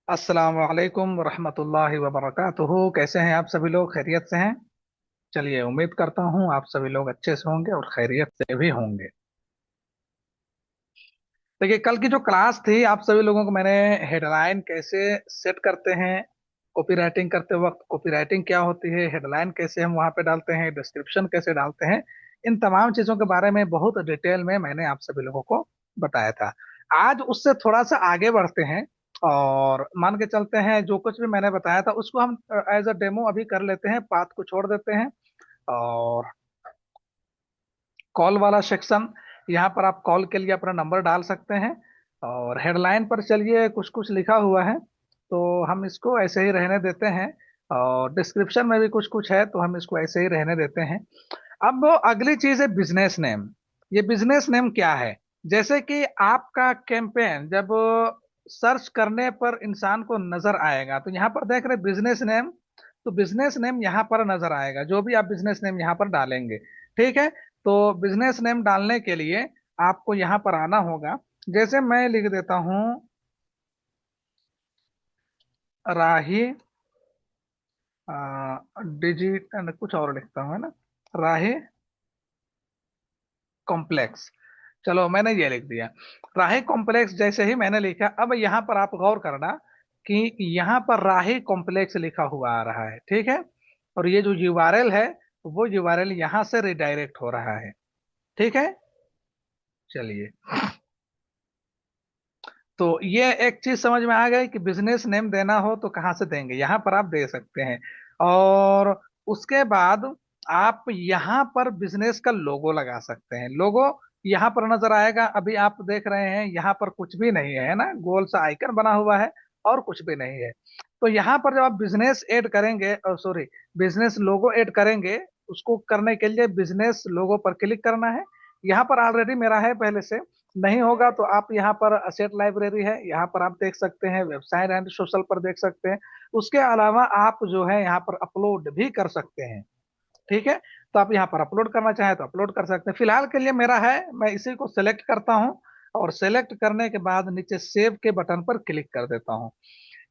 अस्सलाम वालेकुम रहमतुल्लाहि व बरकातुहू। कैसे हैं आप सभी लोग? खैरियत से हैं? चलिए, उम्मीद करता हूँ आप सभी लोग अच्छे से होंगे और खैरियत से भी होंगे। देखिए, कल की जो क्लास थी, आप सभी लोगों को मैंने हेडलाइन कैसे सेट करते हैं, कॉपी राइटिंग करते वक्त कॉपी राइटिंग क्या होती है, हेडलाइन कैसे हम वहां पे डालते हैं, डिस्क्रिप्शन कैसे डालते हैं, इन तमाम चीजों के बारे में बहुत डिटेल में मैंने आप सभी लोगों को बताया था। आज उससे थोड़ा सा आगे बढ़ते हैं और मान के चलते हैं जो कुछ भी मैंने बताया था उसको हम एज अ डेमो अभी कर लेते हैं, पाथ को छोड़ देते हैं। और कॉल वाला सेक्शन, यहाँ पर आप कॉल के लिए अपना नंबर डाल सकते हैं। और हेडलाइन पर चलिए कुछ कुछ लिखा हुआ है तो हम इसको ऐसे ही रहने देते हैं। और डिस्क्रिप्शन में भी कुछ कुछ है तो हम इसको ऐसे ही रहने देते हैं। अब वो अगली चीज है बिजनेस नेम। ये बिजनेस नेम क्या है? जैसे कि आपका कैंपेन जब सर्च करने पर इंसान को नजर आएगा तो यहाँ पर देख रहे बिजनेस नेम, तो बिजनेस नेम यहाँ पर नजर आएगा जो भी आप बिजनेस नेम यहाँ पर डालेंगे। ठीक है, तो बिजनेस नेम डालने के लिए आपको यहाँ पर आना होगा। जैसे मैं लिख देता हूँ राही डिजिट, कुछ और लिखता हूँ, है ना, राही कॉम्प्लेक्स। चलो, मैंने ये लिख दिया राही कॉम्प्लेक्स। जैसे ही मैंने लिखा, अब यहाँ पर आप गौर करना कि यहाँ पर राही कॉम्प्लेक्स लिखा हुआ आ रहा है। ठीक है, और ये जो यूआरएल है वो यूआरएल यहाँ से रिडायरेक्ट हो रहा है। ठीक है, चलिए, तो ये एक चीज समझ में आ गई कि बिजनेस नेम देना हो तो कहाँ से देंगे, यहाँ पर आप दे सकते हैं। और उसके बाद आप यहाँ पर बिजनेस का लोगो लगा सकते हैं। लोगो यहाँ पर नजर आएगा, अभी आप देख रहे हैं यहाँ पर कुछ भी नहीं है ना, गोल सा आइकन बना हुआ है और कुछ भी नहीं है। तो यहाँ पर जब आप बिजनेस ऐड करेंगे, सॉरी, बिजनेस लोगो ऐड करेंगे, उसको करने के लिए बिजनेस लोगो पर क्लिक करना है। यहाँ पर ऑलरेडी मेरा है पहले से। नहीं होगा तो आप यहाँ पर असेट लाइब्रेरी है, यहाँ पर आप देख सकते हैं, वेबसाइट एंड सोशल पर देख सकते हैं। उसके अलावा आप जो है यहाँ पर अपलोड भी कर सकते हैं। ठीक है, तो आप यहाँ पर अपलोड करना चाहें तो अपलोड कर सकते हैं। फिलहाल के लिए मेरा है, मैं इसी को सेलेक्ट करता हूँ और सेलेक्ट करने के बाद नीचे सेव के बटन पर क्लिक कर देता हूँ।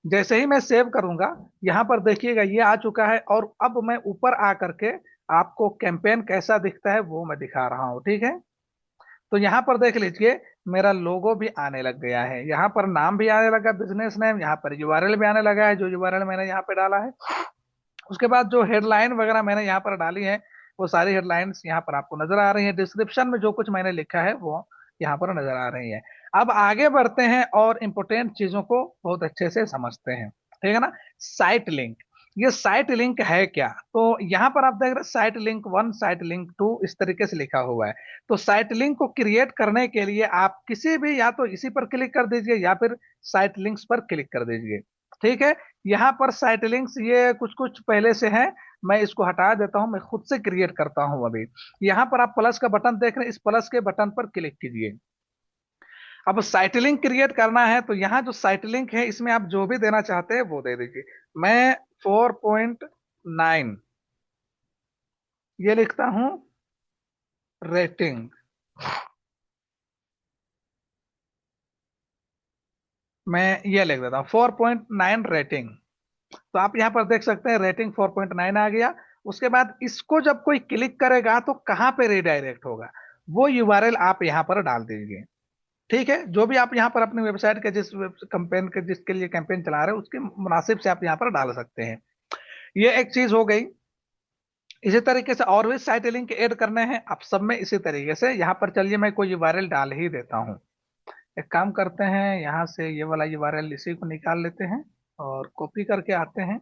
जैसे ही मैं सेव करूंगा, यहाँ पर देखिएगा ये आ चुका है। और अब मैं ऊपर आ करके आपको कैंपेन कैसा दिखता है वो मैं दिखा रहा हूँ। ठीक है, तो यहाँ पर देख लीजिए मेरा लोगो भी आने लग गया है, यहाँ पर नाम भी आने लगा बिजनेस नेम, यहाँ पर यूआरएल भी आने लगा है जो यूआरएल मैंने यहाँ पे डाला है। उसके बाद जो हेडलाइन वगैरह मैंने यहाँ पर डाली है वो सारी हेडलाइंस यहाँ पर आपको नजर आ रही है। डिस्क्रिप्शन में जो कुछ मैंने लिखा है वो यहाँ पर नजर आ रही है। अब आगे बढ़ते हैं और इम्पोर्टेंट चीजों को बहुत अच्छे से समझते हैं। ठीक है ना, साइट लिंक। ये साइट लिंक है क्या? तो यहाँ पर आप देख रहे हैं site link one, site link two, इस तरीके से लिखा हुआ है। तो साइट लिंक को क्रिएट करने के लिए आप किसी भी, या तो इसी पर क्लिक कर दीजिए या फिर साइट लिंक्स पर क्लिक कर दीजिए। ठीक है, यहाँ पर साइट लिंक्स ये कुछ कुछ पहले से है, मैं इसको हटा देता हूं, मैं खुद से क्रिएट करता हूं अभी। यहाँ पर आप प्लस का बटन देख रहे हैं, इस प्लस के बटन पर क्लिक कीजिए। अब साइट लिंक क्रिएट करना है तो यहाँ जो साइट लिंक है इसमें आप जो भी देना चाहते हैं वो दे दीजिए। मैं 4.9 ये लिखता हूं, रेटिंग। मैं ये लिख देता हूँ 4.9 रेटिंग। तो आप यहाँ पर देख सकते हैं रेटिंग 4.9 आ गया। उसके बाद इसको जब कोई क्लिक करेगा तो कहाँ पे रिडायरेक्ट होगा, वो यूआरएल आप यहाँ पर डाल दीजिए। ठीक है, जो भी आप यहाँ पर अपनी वेबसाइट के जिस कैंपेन के जिसके लिए कैंपेन चला रहे हैं उसके मुनासिब से आप यहाँ पर डाल सकते हैं। ये एक चीज हो गई। इसी तरीके से और भी साइट लिंक ऐड करने हैं आप सब में इसी तरीके से। यहाँ पर चलिए मैं कोई यूआरएल डाल ही देता हूँ। एक काम करते हैं, यहाँ से ये वाला यूआरएल इसी को निकाल लेते हैं और कॉपी करके आते हैं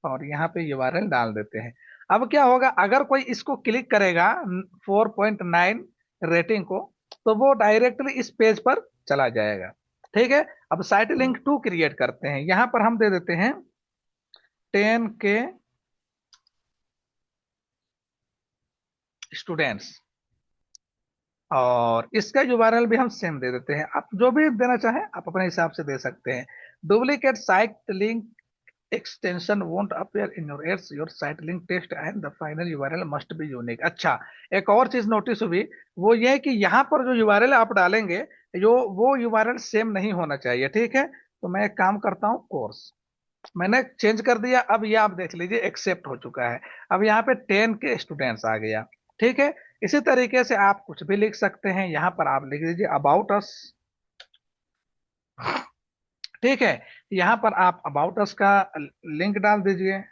और यहाँ पे यूआरएल डाल देते हैं। अब क्या होगा, अगर कोई इसको क्लिक करेगा 4.9 रेटिंग को, तो वो डायरेक्टली इस पेज पर चला जाएगा। ठीक है, अब साइट लिंक टू क्रिएट करते हैं। यहाँ पर हम दे देते हैं 10K स्टूडेंट्स और इसका यूआरएल भी हम सेम दे देते हैं। आप जो भी देना चाहें आप अपने हिसाब से दे सकते हैं। Duplicate site link extension won't appear in your ads, your site link text and the final URL must be unique। अच्छा, एक और चीज नोटिस हुई, वो ये है कि यहाँ पर जो यूआरएल आप डालेंगे, जो वो यूआरएल सेम नहीं होना चाहिए। ठीक है, तो मैं एक काम करता हूँ, कोर्स मैंने चेंज कर दिया। अब ये आप देख लीजिए एक्सेप्ट हो चुका है। अब यहाँ पे 10 के स्टूडेंट्स आ गया। ठीक है, इसी तरीके से आप कुछ भी लिख सकते हैं। यहाँ पर आप लिख दीजिए अबाउट अस। ठीक है, यहाँ पर आप अबाउट अस का लिंक डाल दीजिए।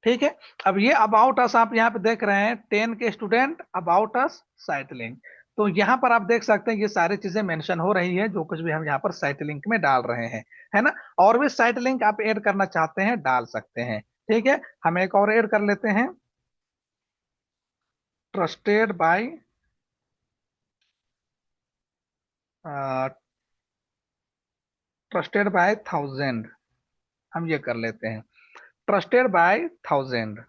ठीक है, अब ये अबाउट अस आप यहाँ पे देख रहे हैं, 10 के student, about us, site link. तो यहाँ पर आप देख सकते हैं ये सारी चीजें मेंशन हो रही है, जो कुछ भी हम यहाँ पर साइट लिंक में डाल रहे हैं, है ना। और भी साइट लिंक आप ऐड करना चाहते हैं डाल सकते हैं। ठीक है, हम एक और ऐड कर लेते हैं, ट्रस्टेड बाय, ट्रस्टेड बाय 1000, हम ये कर लेते हैं, ट्रस्टेड बाय 1000।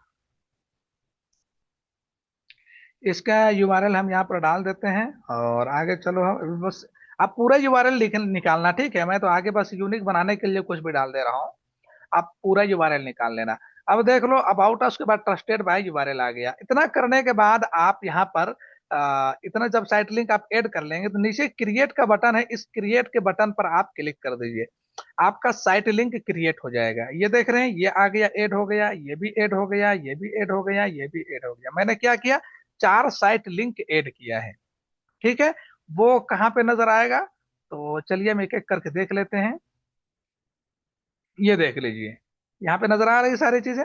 इसका यूआरएल हम यहाँ पर डाल देते हैं और आगे चलो हम अभी बस, आप पूरा यूआरएल लिख निकालना। ठीक है, मैं तो आगे बस यूनिक बनाने के लिए कुछ भी डाल दे रहा हूँ, आप पूरा यूआरएल निकाल लेना। अब देख लो अबाउट अस के बाद ट्रस्टेड बाय यूआरएल आ गया। इतना करने के बाद आप यहाँ पर इतना जब साइट लिंक आप ऐड कर लेंगे तो नीचे क्रिएट का बटन है, इस क्रिएट के बटन पर आप क्लिक कर दीजिए। आपका साइट लिंक क्रिएट हो जाएगा। ये देख रहे हैं, ये आ गया, ऐड हो गया, ये भी ऐड हो गया, ये भी ऐड हो गया, ये भी ऐड हो गया। मैंने क्या किया, 4 साइट लिंक ऐड किया है। ठीक है, वो कहाँ पे नजर आएगा, तो चलिए हम एक एक करके देख लेते हैं। ये देख लीजिए, यहाँ पे नजर आ रही है सारी चीजें।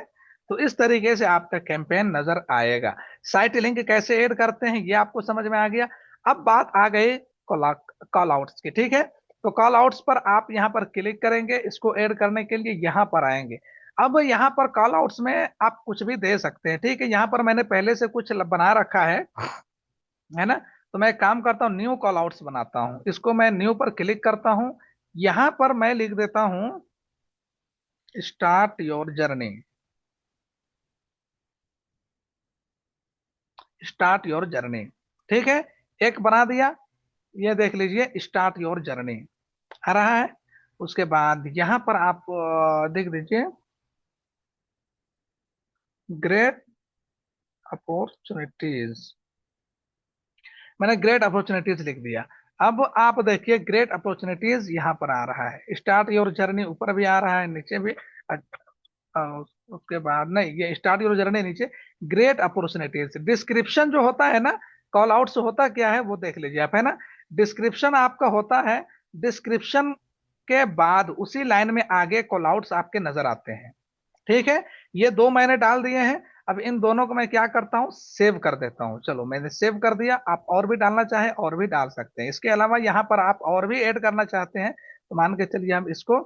तो इस तरीके से आपका कैंपेन नजर आएगा। साइट लिंक कैसे ऐड करते हैं ये आपको समझ में आ गया। अब बात आ गई कॉल आउट्स की। ठीक है, तो कॉल आउट्स पर आप यहाँ पर क्लिक करेंगे, इसको ऐड करने के लिए यहाँ पर आएंगे। अब यहाँ पर कॉल आउट्स में आप कुछ भी दे सकते हैं। ठीक है, यहाँ पर मैंने पहले से कुछ बना रखा है ना। तो मैं एक काम करता हूँ, न्यू कॉल आउट्स बनाता हूँ। इसको मैं न्यू पर क्लिक करता हूँ, यहाँ पर मैं लिख देता हूँ start your journey, start your journey. ठीक है, एक बना दिया। ये देख लीजिए स्टार्ट योर जर्नी आ रहा है। उसके बाद यहां पर आप देख दीजिए ग्रेट अपॉर्चुनिटीज, मैंने ग्रेट अपॉर्चुनिटीज लिख दिया। अब आप देखिए ग्रेट अपॉर्चुनिटीज यहाँ पर आ रहा है, स्टार्ट योर जर्नी ऊपर भी आ रहा है, नीचे भी। अ, अ, उसके बाद नहीं, ये स्टार्ट योर जर्नी नीचे, ग्रेट अपॉर्चुनिटीज। डिस्क्रिप्शन जो होता है ना, कॉल आउट्स होता क्या है वो देख लीजिए आप, है ना। डिस्क्रिप्शन आपका होता है, डिस्क्रिप्शन के बाद उसी लाइन में आगे कॉल आउट्स आपके नजर आते हैं। ठीक है, ये दो मैंने डाल दिए हैं। अब इन दोनों को मैं क्या करता हूँ, सेव कर देता हूँ। चलो मैंने सेव कर दिया। आप और भी डालना चाहे और भी डाल सकते हैं। इसके अलावा यहाँ पर आप और भी ऐड करना चाहते हैं तो मान के चलिए हम इसको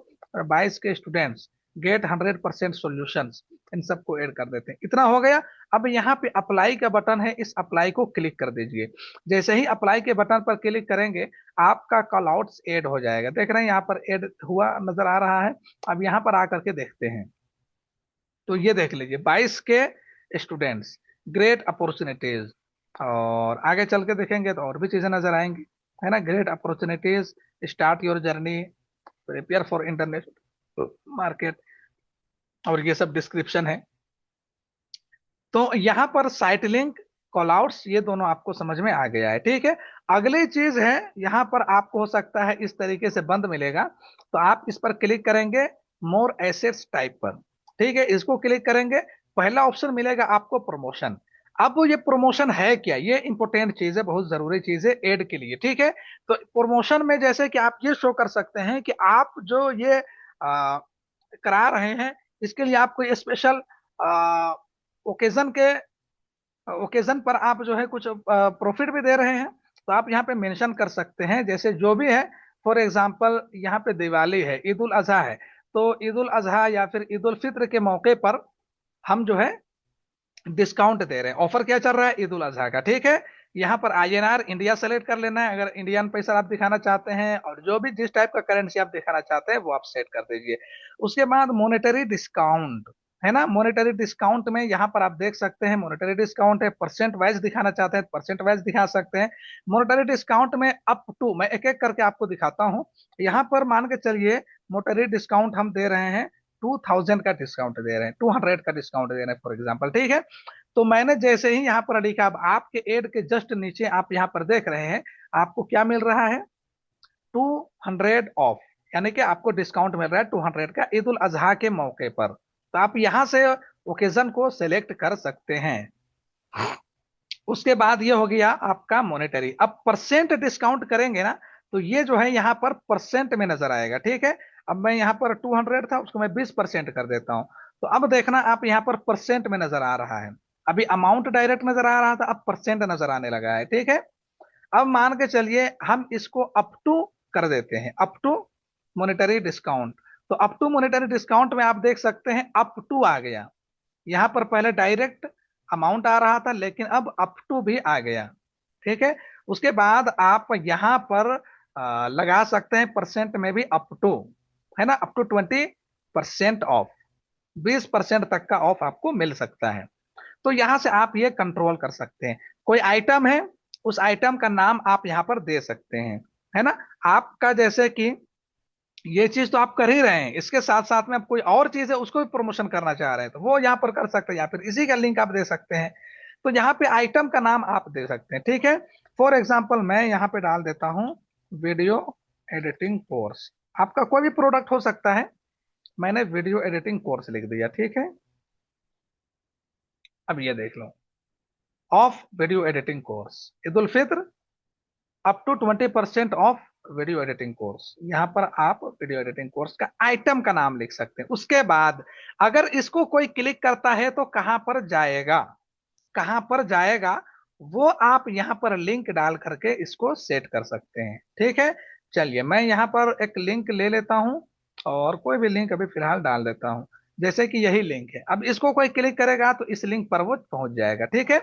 22 के स्टूडेंट्स गेट 100% सोल्यूशन, इन सबको ऐड कर देते हैं। इतना हो गया। अब यहाँ पे अप्लाई का बटन है, इस अप्लाई को क्लिक कर दीजिए। जैसे ही अप्लाई के बटन पर क्लिक करेंगे आपका कॉल आउट्स ऐड हो जाएगा। देख रहे हैं यहाँ पर ऐड हुआ नजर आ रहा है। अब यहाँ पर आकर के देखते हैं, तो ये देख लीजिए 22 के स्टूडेंट्स, ग्रेट अपॉर्चुनिटीज। और आगे चल के देखेंगे तो और भी चीजें नजर आएंगी, है ना। Great opportunities, start your journey, prepare for international market, और ये सब डिस्क्रिप्शन है। तो यहाँ पर साइट लिंक, कॉल आउट्स, ये दोनों आपको समझ में आ गया है। ठीक है, अगली चीज है, यहाँ पर आपको हो सकता है इस तरीके से बंद मिलेगा, तो आप इस पर क्लिक करेंगे, मोर एसेट्स टाइप पर। ठीक है, इसको क्लिक करेंगे, पहला ऑप्शन मिलेगा आपको प्रमोशन। अब ये प्रमोशन है क्या, ये इंपॉर्टेंट चीज है, बहुत जरूरी चीज है एड के लिए। ठीक है, तो प्रमोशन में जैसे कि आप ये शो कर सकते हैं कि आप जो ये करा रहे हैं, इसके लिए आपको स्पेशल ओकेजन के, ओकेजन पर आप जो है कुछ प्रॉफिट भी दे रहे हैं, तो आप यहाँ पे मेंशन कर सकते हैं जैसे जो भी है। फॉर एग्जांपल यहाँ पे दिवाली है, ईद उल अजहा है, तो ईद उल अजहा या फिर ईद उल फित्र के मौके पर हम जो है डिस्काउंट दे रहे हैं। ऑफर क्या चल रहा है, ईद उल अजहा का। ठीक है, यहाँ पर आईएनआर इंडिया सेलेक्ट कर लेना है अगर इंडियन पैसा आप दिखाना चाहते हैं, और जो भी जिस टाइप का करेंसी आप दिखाना चाहते हैं वो आप सेट कर दीजिए। उसके बाद मॉनेटरी डिस्काउंट, है ना। मॉनेटरी डिस्काउंट में यहाँ पर आप देख सकते हैं मॉनेटरी डिस्काउंट है, परसेंट वाइज दिखाना चाहते हैं परसेंट वाइज दिखा सकते हैं। मॉनेटरी डिस्काउंट में अप टू, मैं एक एक करके आपको दिखाता हूँ। यहाँ पर मान के चलिए मॉनेटरी डिस्काउंट हम दे रहे हैं, 2000 का डिस्काउंट दे रहे हैं, 200 का डिस्काउंट दे रहे हैं फॉर एग्जाम्पल। ठीक है, तो मैंने जैसे ही यहाँ पर लिखा, अब आपके एड के जस्ट नीचे आप यहाँ पर देख रहे हैं आपको क्या मिल रहा है, 200 ऑफ, यानी कि आपको डिस्काउंट मिल रहा है 200 का ईद उल अजहा के मौके पर। तो आप यहां से ओकेजन को सिलेक्ट कर सकते हैं। उसके बाद ये हो गया आपका मॉनेटरी। अब परसेंट डिस्काउंट करेंगे ना, तो ये जो है यहाँ पर परसेंट में नजर आएगा। ठीक है, अब मैं यहाँ पर 200 था, उसको मैं 20% कर देता हूँ। तो अब देखना आप यहाँ पर परसेंट में नजर आ रहा है। अभी अमाउंट डायरेक्ट नजर आ रहा था, अब परसेंट नजर आने लगा है। ठीक है, अब मान के चलिए हम इसको अप टू कर देते हैं, अप टू मॉनेटरी डिस्काउंट। तो अप टू मॉनेटरी डिस्काउंट में आप देख सकते हैं अप टू आ गया। यहां पर पहले डायरेक्ट अमाउंट आ रहा था, लेकिन अब अप टू भी आ गया। ठीक है, उसके बाद आप यहां पर लगा सकते हैं परसेंट में भी अप टू, है ना, अप टू 20% ऑफ, 20% तक का ऑफ आपको मिल सकता है। तो यहां से आप ये कंट्रोल कर सकते हैं। कोई आइटम है, उस आइटम का नाम आप यहां पर दे सकते हैं, है ना। आपका जैसे कि ये चीज तो आप कर ही रहे हैं, इसके साथ साथ में आप कोई और चीज है उसको भी प्रमोशन करना चाह रहे हैं, तो वो यहाँ पर कर सकते हैं, या फिर इसी का लिंक आप दे सकते हैं। तो यहाँ पे आइटम का नाम आप दे सकते हैं। ठीक है, फॉर एग्जाम्पल मैं यहाँ पे डाल देता हूँ वीडियो एडिटिंग कोर्स। आपका कोई भी प्रोडक्ट हो सकता है, मैंने वीडियो एडिटिंग कोर्स लिख दिया। ठीक है, अब ये देख लो, off video editing course Eid ul Fitr, up to 20% off video editing course. यहाँ पर आप वीडियो एडिटिंग कोर्स का आइटम का नाम लिख सकते हैं। उसके बाद अगर इसको कोई क्लिक करता है तो कहां पर जाएगा, कहां पर जाएगा, वो आप यहाँ पर लिंक डाल करके इसको सेट कर सकते हैं। ठीक है, चलिए मैं यहाँ पर एक लिंक ले लेता हूँ, और कोई भी लिंक अभी फिलहाल डाल देता हूँ। जैसे कि यही लिंक है, अब इसको कोई क्लिक करेगा तो इस लिंक पर वो पहुंच जाएगा। ठीक है,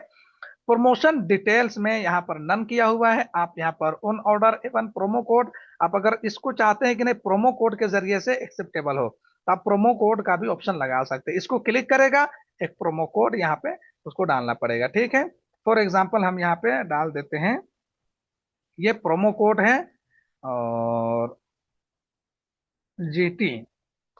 प्रमोशन डिटेल्स में यहाँ पर नन किया हुआ है, आप यहाँ पर ऑन ऑर्डर एवं प्रोमो कोड, आप अगर इसको चाहते हैं कि नहीं प्रोमो कोड के जरिए से एक्सेप्टेबल हो, तो आप प्रोमो कोड का भी ऑप्शन लगा सकते हैं। इसको क्लिक करेगा, एक प्रोमो कोड यहाँ पे उसको डालना पड़ेगा। ठीक है, फॉर एग्जाम्पल हम यहाँ पे डाल देते हैं, ये प्रोमो कोड है, और जीटी,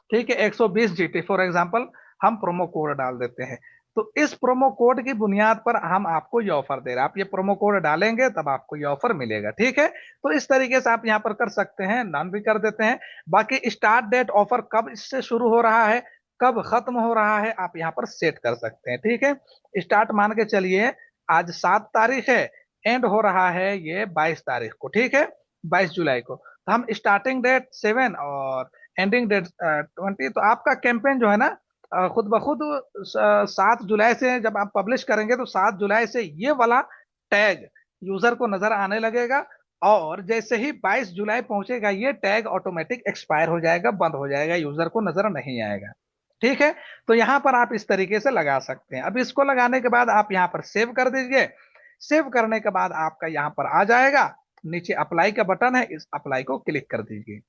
ठीक है, 120 जीटी फॉर एग्जांपल हम प्रोमो कोड डाल देते हैं। तो इस प्रोमो कोड की बुनियाद पर हम आपको ये ऑफर दे रहे हैं, आप ये प्रोमो कोड डालेंगे तब आपको ये ऑफर मिलेगा। ठीक है, तो इस तरीके से आप यहाँ पर कर सकते हैं, नन भी कर देते हैं। बाकी स्टार्ट डेट ऑफर कब इससे शुरू हो रहा है, कब खत्म हो रहा है, आप यहाँ पर सेट कर सकते हैं। ठीक है, स्टार्ट मान के चलिए आज 7 तारीख है, एंड हो रहा है ये 22 तारीख को। ठीक है, 22 जुलाई को, तो हम स्टार्टिंग डेट 7 और एंडिंग डेट 20। तो आपका कैंपेन जो है ना, खुद ब खुद 7 जुलाई से जब आप पब्लिश करेंगे तो 7 जुलाई से ये वाला टैग यूजर को नजर आने लगेगा, और जैसे ही 22 जुलाई पहुंचेगा ये टैग ऑटोमेटिक एक्सपायर हो जाएगा, बंद हो जाएगा, यूजर को नजर नहीं आएगा। ठीक है, तो यहां पर आप इस तरीके से लगा सकते हैं। अब इसको लगाने के बाद आप यहां पर सेव कर दीजिए। सेव करने के बाद आपका यहां पर आ जाएगा, नीचे अप्लाई का बटन है, इस अप्लाई को क्लिक कर दीजिए।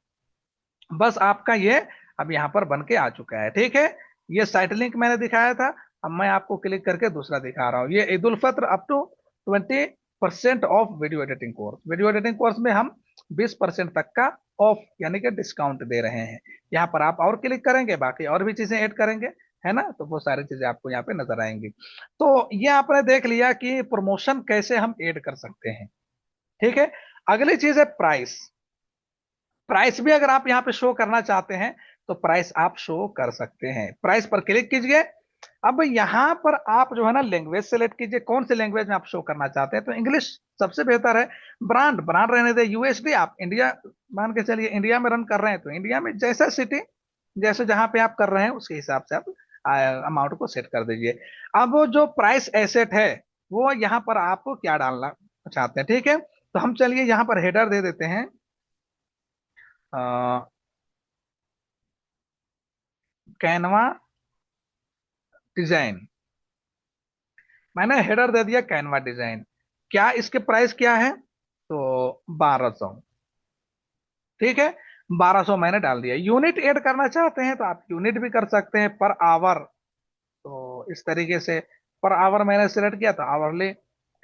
बस आपका ये अब यहाँ पर बन के आ चुका है। ठीक है, ये साइट लिंक मैंने दिखाया था, अब मैं आपको क्लिक करके दूसरा दिखा रहा हूँ। ये Eid ul Fitr up to 20% off video editing course, video editing course में हम 20% तक का ऑफ यानी कि डिस्काउंट दे रहे हैं। यहाँ पर आप और क्लिक करेंगे, बाकी और भी चीजें ऐड करेंगे, है ना, तो वो सारी चीजें आपको यहाँ पे नजर आएंगी। तो ये आपने देख लिया कि प्रमोशन कैसे हम ऐड कर सकते हैं। ठीक है, अगली चीज है प्राइस। प्राइस भी अगर आप यहाँ पे शो करना चाहते हैं तो प्राइस आप शो कर सकते हैं। प्राइस पर क्लिक कीजिए। अब यहाँ पर आप जो है ना लैंग्वेज सेलेक्ट कीजिए, कौन से लैंग्वेज में आप शो करना चाहते हैं, तो इंग्लिश सबसे बेहतर है। ब्रांड ब्रांड रहने दे यूएसडी, आप इंडिया मान के चलिए इंडिया में रन कर रहे हैं तो इंडिया में जैसा सिटी, जैसे जहां पे आप कर रहे हैं उसके हिसाब से आप अमाउंट को सेट कर दीजिए। अब वो जो प्राइस एसेट है वो यहाँ पर आप क्या डालना चाहते हैं। ठीक है, तो हम चलिए यहाँ पर हेडर दे देते हैं, कैनवा डिजाइन। मैंने हेडर दे दिया कैनवा डिजाइन। क्या इसके प्राइस क्या है, तो 1200। ठीक है, 1200 मैंने डाल दिया। यूनिट ऐड करना चाहते हैं तो आप यूनिट भी कर सकते हैं, पर आवर, तो इस तरीके से पर आवर मैंने सिलेक्ट किया तो आवरली।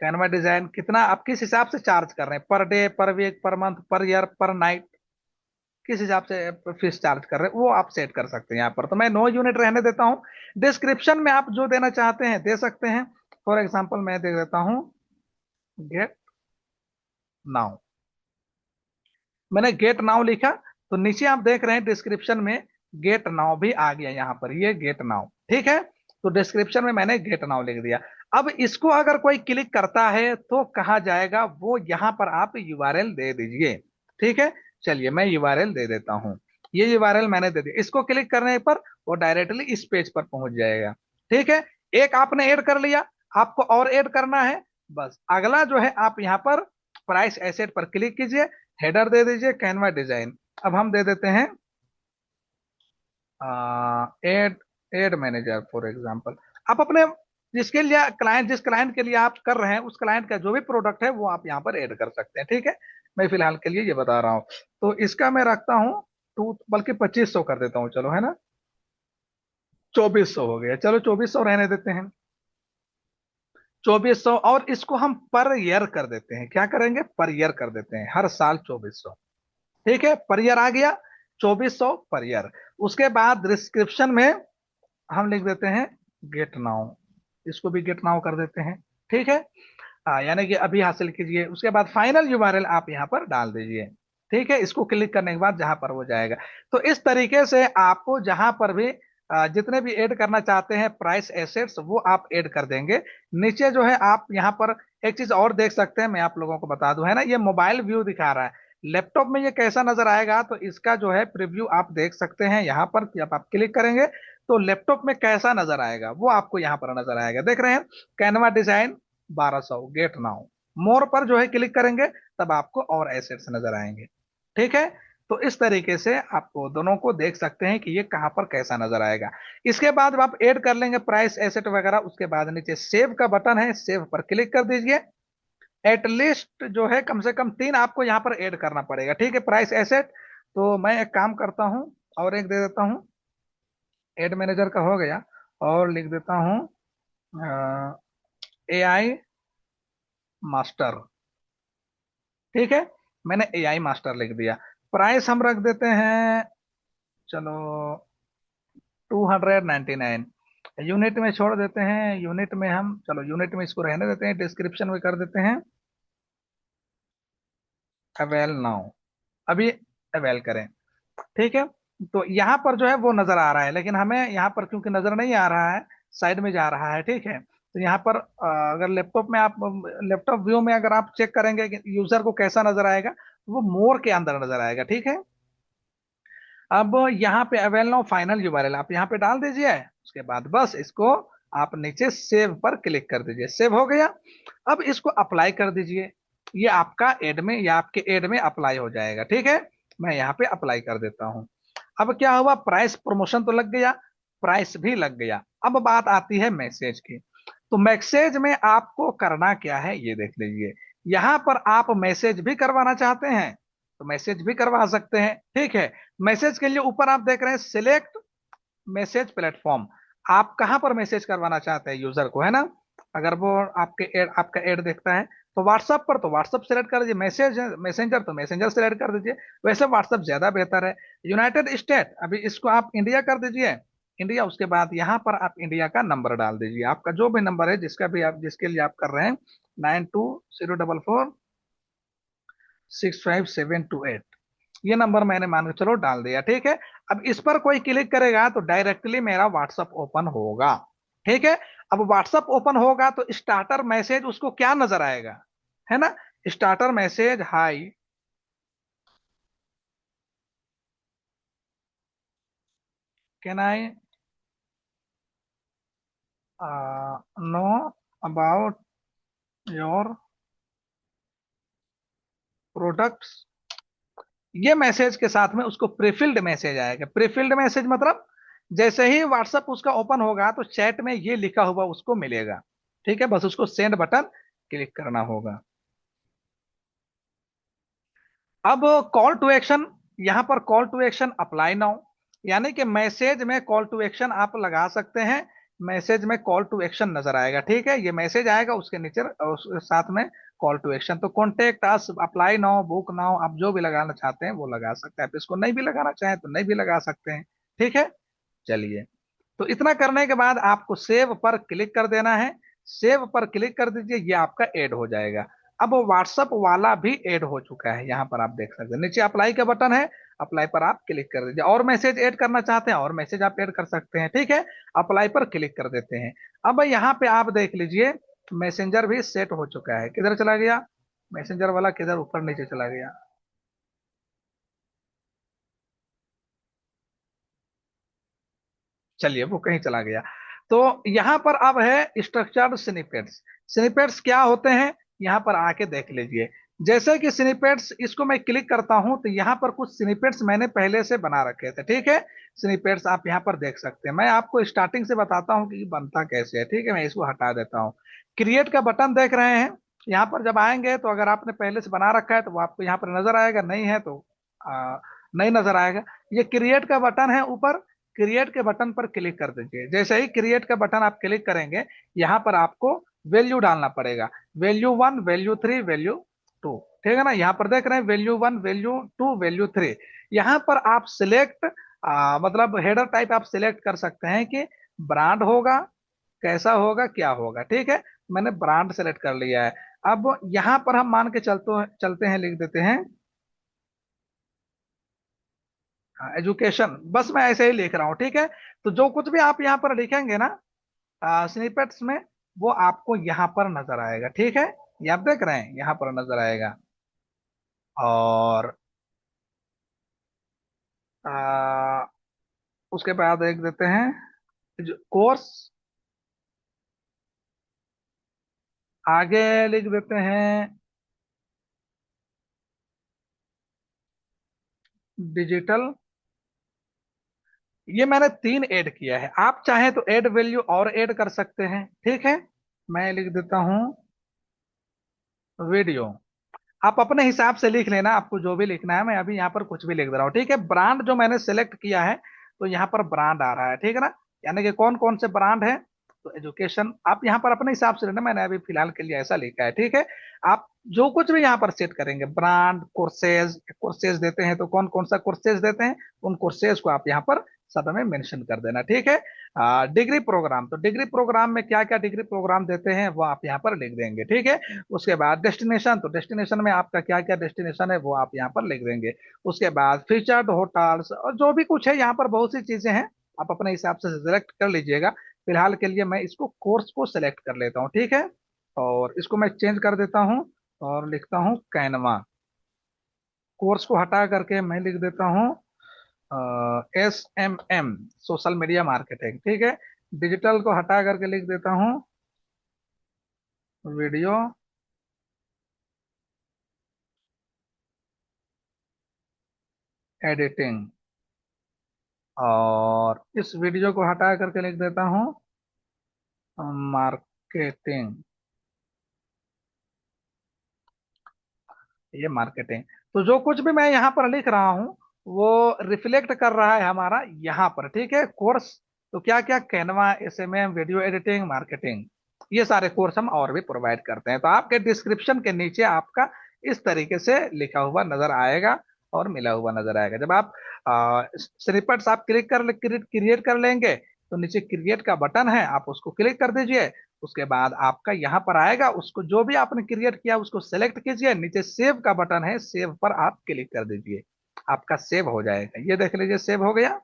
कैनवा डिजाइन कितना आप किस हिसाब से चार्ज कर रहे हैं, पर डे, पर week, per month, per year, पर नाइट, किस हिसाब से फीस चार्ज कर रहे हैं वो आप सेट कर सकते हैं यहाँ पर। तो मैं 9 यूनिट रहने देता हूँ। डिस्क्रिप्शन में आप जो देना चाहते हैं दे सकते हैं। फॉर एग्जाम्पल मैं दे देता हूँ गेट नाउ। मैंने गेट नाउ लिखा, तो नीचे आप देख रहे हैं डिस्क्रिप्शन में गेट नाउ भी आ गया यहाँ पर, ये गेट नाउ, ठीक है। तो डिस्क्रिप्शन में मैंने गेट नाउ लिख दिया। अब इसको अगर कोई क्लिक करता है तो कहा जाएगा, वो यहाँ पर आप यूआरएल दे दीजिए, ठीक है। चलिए मैं यूआरएल दे देता हूँ। ये यूआरएल मैंने दे दिया, इसको क्लिक करने पर वो डायरेक्टली इस पेज पर पहुंच जाएगा, ठीक है। एक आपने ऐड कर लिया, आपको और ऐड करना है। बस अगला जो है, आप यहाँ पर प्राइस एसेट पर क्लिक कीजिए, हेडर दे दीजिए कैनवा डिजाइन। अब हम दे देते हैं ad ad manager for example. आप अपने जिसके लिए क्लाइंट, जिस क्लाइंट के लिए आप कर रहे हैं, उस क्लाइंट का जो भी प्रोडक्ट है वो आप यहाँ पर ऐड कर सकते हैं, ठीक है। मैं फिलहाल के लिए ये बता रहा हूँ। तो इसका मैं रखता हूँ टू, बल्कि 2500 कर देता हूँ, चलो, है ना। 2400 हो गया, चलो 2400 रहने देते हैं। 2400, और इसको हम पर ईयर कर देते हैं। क्या करेंगे? पर ईयर कर देते हैं, हर साल 2400, ठीक है। पर ईयर आ गया 2400 पर ईयर। उसके बाद डिस्क्रिप्शन में हम लिख देते हैं गेट नाउ, इसको भी गेट नाउ कर देते हैं, ठीक है। यानी कि अभी हासिल कीजिए। उसके बाद फाइनल यूआरएल आप यहाँ पर डाल दीजिए, ठीक है। इसको क्लिक करने के बाद जहां पर वो जाएगा। तो इस तरीके से आपको जहां पर भी जितने भी ऐड करना चाहते हैं प्राइस एसेट्स, वो आप ऐड कर देंगे। नीचे जो है आप यहाँ पर एक चीज और देख सकते हैं, मैं आप लोगों को बता दूं, है ना, ये मोबाइल व्यू दिखा रहा है। लैपटॉप में ये कैसा नजर आएगा, तो इसका जो है प्रीव्यू आप देख सकते हैं यहाँ पर, जब आप क्लिक करेंगे तो लैपटॉप में कैसा नजर आएगा वो आपको यहाँ पर नजर आएगा। देख रहे हैं, कैनवा डिजाइन 1200 गेट नाउ। मोर पर जो है क्लिक करेंगे, तब आपको और एसेट्स नजर आएंगे, ठीक है। तो इस तरीके से आपको दोनों को देख सकते हैं कि ये कहां पर कैसा नजर आएगा। इसके बाद जब आप ऐड कर लेंगे प्राइस एसेट वगैरह, उसके बाद नीचे सेव का बटन है, सेव पर क्लिक कर दीजिए। एटलीस्ट जो है कम से कम 3 आपको यहाँ पर ऐड करना पड़ेगा, ठीक है, प्राइस एसेट। तो मैं एक काम करता हूँ, और एक दे देता हूँ, एड मैनेजर का हो गया, और लिख देता हूँ एआई मास्टर, ठीक है। मैंने एआई मास्टर लिख दिया। प्राइस हम रख देते हैं, चलो, 299। यूनिट में छोड़ देते हैं, यूनिट में हम, चलो यूनिट में इसको रहने देते हैं, डिस्क्रिप्शन में कर देते हैं अवेल नाउ। अभी अवेल करें, ठीक है। तो यहाँ पर जो है वो नजर आ रहा है, लेकिन हमें यहाँ पर क्योंकि नजर नहीं आ रहा है, साइड में जा रहा है, ठीक है। तो यहाँ पर अगर लैपटॉप में आप, लैपटॉप व्यू में अगर आप चेक करेंगे कि यूजर को कैसा नजर आएगा, तो वो मोर के अंदर नजर आएगा, ठीक है। अब यहाँ पे अवेल नाउ फाइनल यूआरएल आप यहाँ पे डाल दीजिए। उसके बाद बस इसको आप नीचे सेव पर क्लिक कर दीजिए, सेव हो गया। अब इसको अप्लाई कर दीजिए, ये आपका एड में या आपके एड में अप्लाई हो जाएगा, ठीक है। मैं यहाँ पे अप्लाई कर देता हूँ। अब क्या हुआ, प्राइस प्रमोशन तो लग गया, प्राइस भी लग गया। अब बात आती है मैसेज की। तो मैसेज में आपको करना क्या है ये देख लीजिए। यहां पर आप मैसेज भी करवाना चाहते हैं तो मैसेज भी करवा सकते हैं, ठीक है। मैसेज के लिए ऊपर आप देख रहे हैं सिलेक्ट मैसेज प्लेटफॉर्म। आप कहां पर मैसेज करवाना चाहते हैं यूजर को, है ना। अगर वो आपके एड, आपका एड देखता है तो व्हाट्सएप पर, तो व्हाट्सएप सेलेक्ट कर दीजिए। मैसेज मैसेंजर तो मैसेंजर सेलेक्ट कर दीजिए। वैसे व्हाट्सएप ज्यादा बेहतर है। यूनाइटेड स्टेट, अभी इसको आप इंडिया कर दीजिए, इंडिया। उसके बाद यहाँ पर आप इंडिया का नंबर डाल दीजिए, आपका जो भी नंबर है, जिसका भी आप, जिसके लिए आप कर रहे हैं, 9204465728, ये नंबर मैंने मान के चलो डाल दिया, ठीक है। अब इस पर कोई क्लिक करेगा तो डायरेक्टली मेरा व्हाट्सएप ओपन होगा, ठीक है। अब व्हाट्सएप ओपन होगा तो स्टार्टर मैसेज उसको क्या नजर आएगा, है ना। Starter message, high, can I know about your products. ये मैसेज के साथ में उसको प्रीफिल्ड मैसेज आएगा। प्रीफिल्ड मैसेज मतलब जैसे ही व्हाट्सएप उसका ओपन होगा तो चैट में ये लिखा हुआ उसको मिलेगा, ठीक है। बस उसको सेंड बटन क्लिक करना होगा। अब कॉल टू एक्शन, यहां पर call to action apply now, यानी कि मैसेज में कॉल टू एक्शन आप लगा सकते हैं। मैसेज में कॉल टू एक्शन नजर आएगा, ठीक है। ये मैसेज आएगा, उसके नीचे उसके साथ में कॉल टू एक्शन। तो contact us, apply now, book now, आप जो भी लगाना चाहते हैं वो लगा सकते हैं। आप इसको नहीं भी लगाना चाहें तो नहीं भी लगा सकते हैं, ठीक है। चलिए, तो इतना करने के बाद आपको सेव पर क्लिक कर देना है। सेव पर क्लिक कर दीजिए, ये आपका ऐड हो जाएगा। अब व्हाट्सअप वाला भी ऐड हो चुका है, यहाँ पर आप देख सकते हैं नीचे अप्लाई का बटन है, अप्लाई पर आप क्लिक कर दीजिए। और मैसेज ऐड करना चाहते हैं और मैसेज आप ऐड कर सकते हैं, ठीक है। अप्लाई पर क्लिक कर देते हैं। अब यहाँ पे आप देख लीजिए मैसेंजर भी सेट हो चुका है। किधर चला गया मैसेंजर वाला, किधर ऊपर नीचे चला गया। चलिए वो कहीं चला गया। तो यहाँ पर अब है स्ट्रक्चर्ड स्निपेट्स। स्निपेट्स क्या होते हैं, यहाँ पर आके देख लीजिए। जैसे कि स्निपेट्स, इसको मैं क्लिक करता हूं तो यहाँ पर कुछ स्निपेट्स मैंने पहले से बना रखे थे, ठीक है। स्निपेट्स आप यहाँ पर देख सकते हैं। मैं आपको स्टार्टिंग से बताता हूँ कि ये बनता कैसे है, ठीक है। मैं इसको हटा देता हूँ। क्रिएट का बटन देख रहे हैं, यहाँ पर जब आएंगे तो अगर आपने पहले से बना रखा है तो वो आपको यहाँ पर नजर आएगा, नहीं है तो नहीं नजर आएगा। ये क्रिएट का बटन है ऊपर, क्रिएट के बटन पर क्लिक कर दीजिए। जैसे ही क्रिएट का बटन आप क्लिक करेंगे, यहाँ पर आपको वैल्यू डालना पड़ेगा। वैल्यू 1, वैल्यू 3, वैल्यू 2, ठीक है ना। यहाँ पर देख रहे हैं वैल्यू 1, वैल्यू 2, वैल्यू 3। यहाँ पर आप सिलेक्ट मतलब हेडर टाइप आप सिलेक्ट कर सकते हैं कि ब्रांड होगा, कैसा होगा, क्या होगा, ठीक है। मैंने ब्रांड सेलेक्ट कर लिया है। अब यहाँ पर हम मान के चलते हैं, लिख देते हैं एजुकेशन। बस मैं ऐसे ही लिख रहा हूँ, ठीक है। तो जो कुछ भी आप यहाँ पर लिखेंगे ना स्निपेट्स में, वो आपको यहाँ पर नजर आएगा, ठीक है। ये आप देख रहे हैं यहाँ पर नजर आएगा। और आ, उसके बाद लिख देते हैं कोर्स, आगे लिख देते हैं डिजिटल। ये मैंने 3 ऐड किया है, आप चाहें तो ऐड वैल्यू और ऐड कर सकते हैं, ठीक है। मैं लिख देता हूँ वीडियो। आप अपने हिसाब से लिख लेना, आपको जो भी लिखना है। मैं अभी यहाँ पर कुछ भी लिख दे रहा हूँ, ठीक है। ब्रांड जो मैंने सेलेक्ट किया है, तो यहाँ पर ब्रांड आ रहा है, ठीक है ना। यानी कि कौन कौन से ब्रांड है, तो एजुकेशन आप यहाँ पर अपने हिसाब से लेना। मैंने अभी फिलहाल के लिए ऐसा लिखा है, ठीक है। आप जो कुछ भी यहाँ पर सेट करेंगे, ब्रांड, कोर्सेज, कोर्सेज देते हैं तो कौन कौन सा कोर्सेज देते हैं, उन कोर्सेज को आप यहाँ पर सब में मेंशन कर देना, ठीक है। डिग्री प्रोग्राम, तो डिग्री प्रोग्राम में क्या क्या डिग्री प्रोग्राम देते हैं वो आप यहाँ पर लिख देंगे, ठीक है। उसके बाद डेस्टिनेशन, तो डेस्टिनेशन में आपका क्या क्या डेस्टिनेशन है वो आप यहाँ पर लिख देंगे। उसके बाद फीचर्ड होटल्स और जो भी कुछ है, यहाँ पर बहुत सी चीजें हैं, आप अपने हिसाब से सिलेक्ट कर लीजिएगा। फिलहाल के लिए मैं इसको कोर्स को सिलेक्ट कर लेता हूँ, ठीक है। और इसको मैं चेंज कर देता हूँ और लिखता हूँ कैनवा। कोर्स को हटा करके मैं लिख देता हूँ SMM, सोशल मीडिया मार्केटिंग, ठीक है। डिजिटल को हटा करके लिख देता हूँ वीडियो एडिटिंग। और इस वीडियो को हटा करके लिख देता हूँ मार्केटिंग। ये मार्केटिंग। तो जो कुछ भी मैं यहाँ पर लिख रहा हूँ वो रिफ्लेक्ट कर रहा है हमारा यहाँ पर, ठीक है। कोर्स तो क्या क्या, Canva, SMM, video editing, marketing, ये सारे कोर्स हम और भी प्रोवाइड करते हैं। तो आपके डिस्क्रिप्शन के नीचे आपका इस तरीके से लिखा हुआ नजर आएगा और मिला हुआ नजर आएगा। जब आप स्निपेट्स आप क्रिएट कर लेंगे, तो नीचे क्रिएट का बटन है, आप उसको क्लिक कर दीजिए। उसके बाद आपका यहाँ पर आएगा, उसको जो भी आपने क्रिएट किया उसको सेलेक्ट कीजिए, नीचे सेव का बटन है, सेव पर आप क्लिक कर दीजिए, आपका सेव हो जाएगा। ये देख लीजिए सेव हो गया।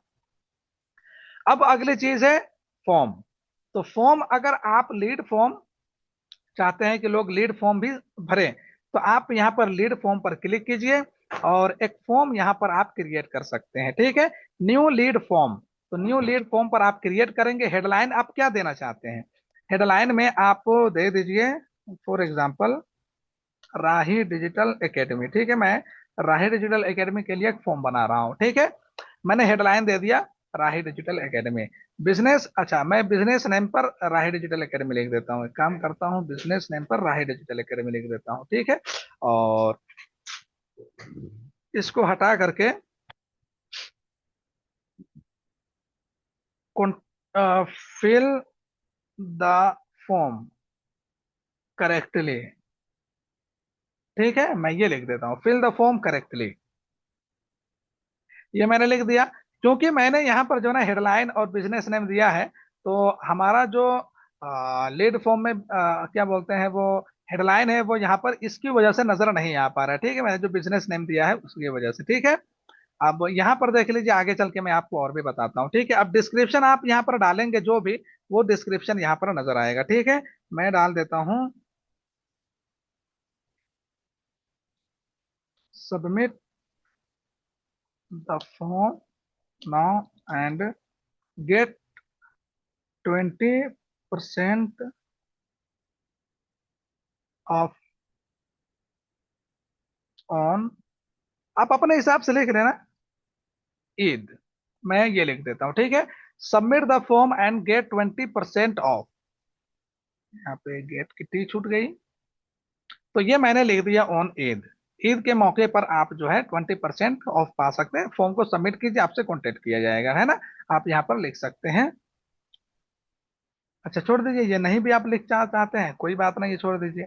अब अगली चीज है फॉर्म। तो फॉर्म, अगर आप लीड फॉर्म चाहते हैं कि लोग लीड फॉर्म भी भरें, तो आप यहाँ पर लीड फॉर्म पर क्लिक कीजिए और एक फॉर्म यहाँ पर आप क्रिएट कर सकते हैं, ठीक है। न्यू लीड फॉर्म, तो न्यू लीड फॉर्म पर आप क्रिएट करेंगे। हेडलाइन आप क्या देना चाहते हैं, हेडलाइन में आप दे दीजिए for example Rahi digital academy, ठीक है। मैं राही डिजिटल एकेडमी के लिए एक फॉर्म बना रहा हूँ, ठीक है। मैंने हेडलाइन दे दिया राही डिजिटल एकेडमी। बिजनेस, अच्छा मैं बिजनेस नेम पर राही डिजिटल एकेडमी लिख देता हूँ, एक काम करता हूँ बिजनेस नेम पर राही डिजिटल एकेडमी लिख देता हूँ, ठीक है। और इसको हटा करके फिल द फॉर्म करेक्टली, ठीक है। मैं ये लिख देता हूँ फिल द फॉर्म करेक्टली, ये मैंने लिख दिया। क्योंकि मैंने यहाँ पर जो ना हेडलाइन और बिजनेस नेम दिया है, तो हमारा जो लीड फॉर्म में क्या बोलते हैं वो हेडलाइन है वो यहाँ पर इसकी वजह से नजर नहीं आ पा रहा है, ठीक है, मैंने जो बिजनेस नेम दिया है उसकी वजह से, ठीक है। अब यहाँ पर देख लीजिए, आगे चल के मैं आपको और भी बताता हूँ, ठीक है। अब डिस्क्रिप्शन आप यहाँ पर डालेंगे जो भी, वो डिस्क्रिप्शन यहाँ पर नजर आएगा, ठीक है। मैं डाल देता हूँ, submit the form now and get 20% off on, आप अपने हिसाब से लिख लेना, ईद। मैं ये लिख देता हूँ, ठीक है। Submit the form and get 20% off, यहाँ पे गेट की टी छूट गई, तो ये मैंने लिख दिया ऑन ईद। ईद के मौके पर आप जो है 20% ऑफ पा सकते हैं। फॉर्म को सबमिट कीजिए, आपसे कॉन्टेक्ट किया जाएगा, है ना। आप यहाँ पर लिख सकते हैं। अच्छा छोड़ दीजिए, ये नहीं भी आप चाहते हैं, कोई बात नहीं, ये छोड़ दीजिए।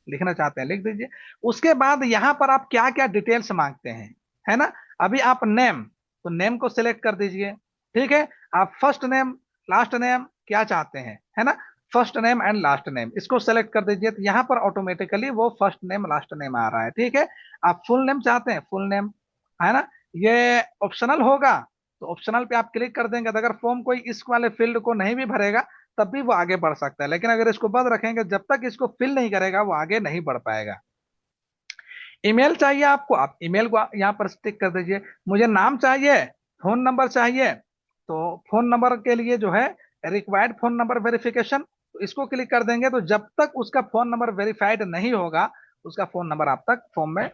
लिखना चाहते हैं लिख दीजिए। उसके बाद यहाँ पर आप क्या क्या डिटेल्स मांगते हैं, है ना। अभी आप नेम, तो नेम को सिलेक्ट कर दीजिए, ठीक है। आप फर्स्ट नेम, लास्ट नेम क्या चाहते हैं, है ना। First name and last name इसको सेलेक्ट कर दीजिए, तो यहाँ पर ऑटोमेटिकली वो फर्स्ट नेम लास्ट नेम आ रहा है, ठीक है। आप फुल नेम चाहते हैं, फुल नेम, है ना। ये ऑप्शनल होगा, तो ऑप्शनल पे आप क्लिक कर देंगे, तो अगर फॉर्म कोई इस वाले फील्ड को नहीं भी भरेगा तब भी वो आगे बढ़ सकता है, लेकिन अगर इसको बंद रखेंगे, जब तक इसको फिल नहीं करेगा वो आगे नहीं बढ़ पाएगा। ईमेल चाहिए आपको, आप ईमेल को यहाँ पर टिक कर दीजिए। मुझे नाम चाहिए, फोन नंबर चाहिए, तो फोन नंबर के लिए जो है रिक्वायर्ड फोन नंबर वेरिफिकेशन, तो इसको क्लिक कर देंगे, तो जब तक उसका फोन नंबर वेरीफाइड नहीं होगा, उसका फोन नंबर आप तक फॉर्म में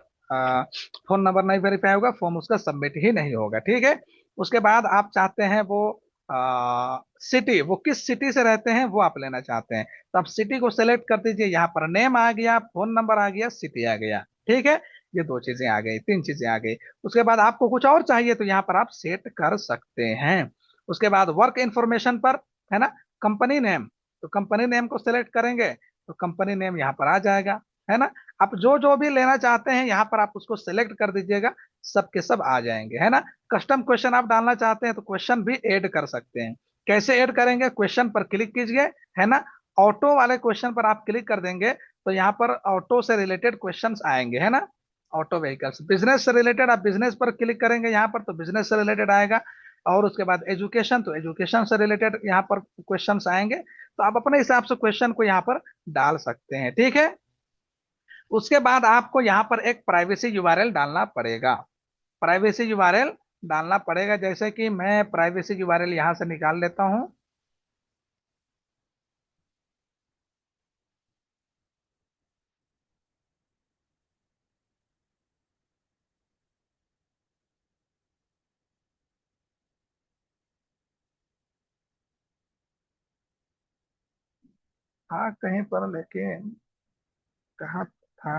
फोन नंबर नहीं वेरीफाई होगा, फॉर्म उसका सबमिट ही नहीं होगा, ठीक है। उसके बाद आप चाहते हैं वो सिटी, वो किस सिटी से रहते हैं वो आप लेना चाहते हैं, तो आप सिटी को सेलेक्ट कर दीजिए। यहाँ पर नेम आ गया, फोन नंबर आ गया, सिटी आ गया, ठीक है। ये दो चीजें आ गई, तीन चीजें आ गई। उसके बाद आपको कुछ और चाहिए तो यहाँ पर आप सेट कर सकते हैं। उसके बाद वर्क इंफॉर्मेशन पर, है ना, कंपनी नेम, तो कंपनी नेम को सेलेक्ट करेंगे तो कंपनी नेम यहाँ पर आ जाएगा, है ना। आप जो जो भी लेना चाहते हैं यहाँ पर आप उसको सेलेक्ट कर दीजिएगा, सब के सब आ जाएंगे, है ना। कस्टम क्वेश्चन आप डालना चाहते हैं तो क्वेश्चन भी ऐड कर सकते हैं। कैसे ऐड करेंगे, क्वेश्चन पर क्लिक कीजिए, है ना। ऑटो वाले क्वेश्चन पर आप क्लिक कर देंगे तो यहाँ पर ऑटो से रिलेटेड क्वेश्चंस आएंगे, है ना। ऑटो व्हीकल्स, बिजनेस से रिलेटेड आप बिजनेस पर क्लिक करेंगे यहाँ पर, तो बिजनेस से रिलेटेड आएगा। और उसके बाद एजुकेशन, तो एजुकेशन से रिलेटेड यहाँ पर क्वेश्चंस आएंगे, तो आप अपने हिसाब से क्वेश्चन को यहाँ पर डाल सकते हैं, ठीक है। उसके बाद आपको यहाँ पर एक प्राइवेसी यूआरएल डालना पड़ेगा। प्राइवेसी यूआरएल डालना पड़ेगा, जैसे कि मैं प्राइवेसी यूआरएल यहाँ से निकाल लेता हूँ। हाँ कहीं पर, लेकिन कहाँ था।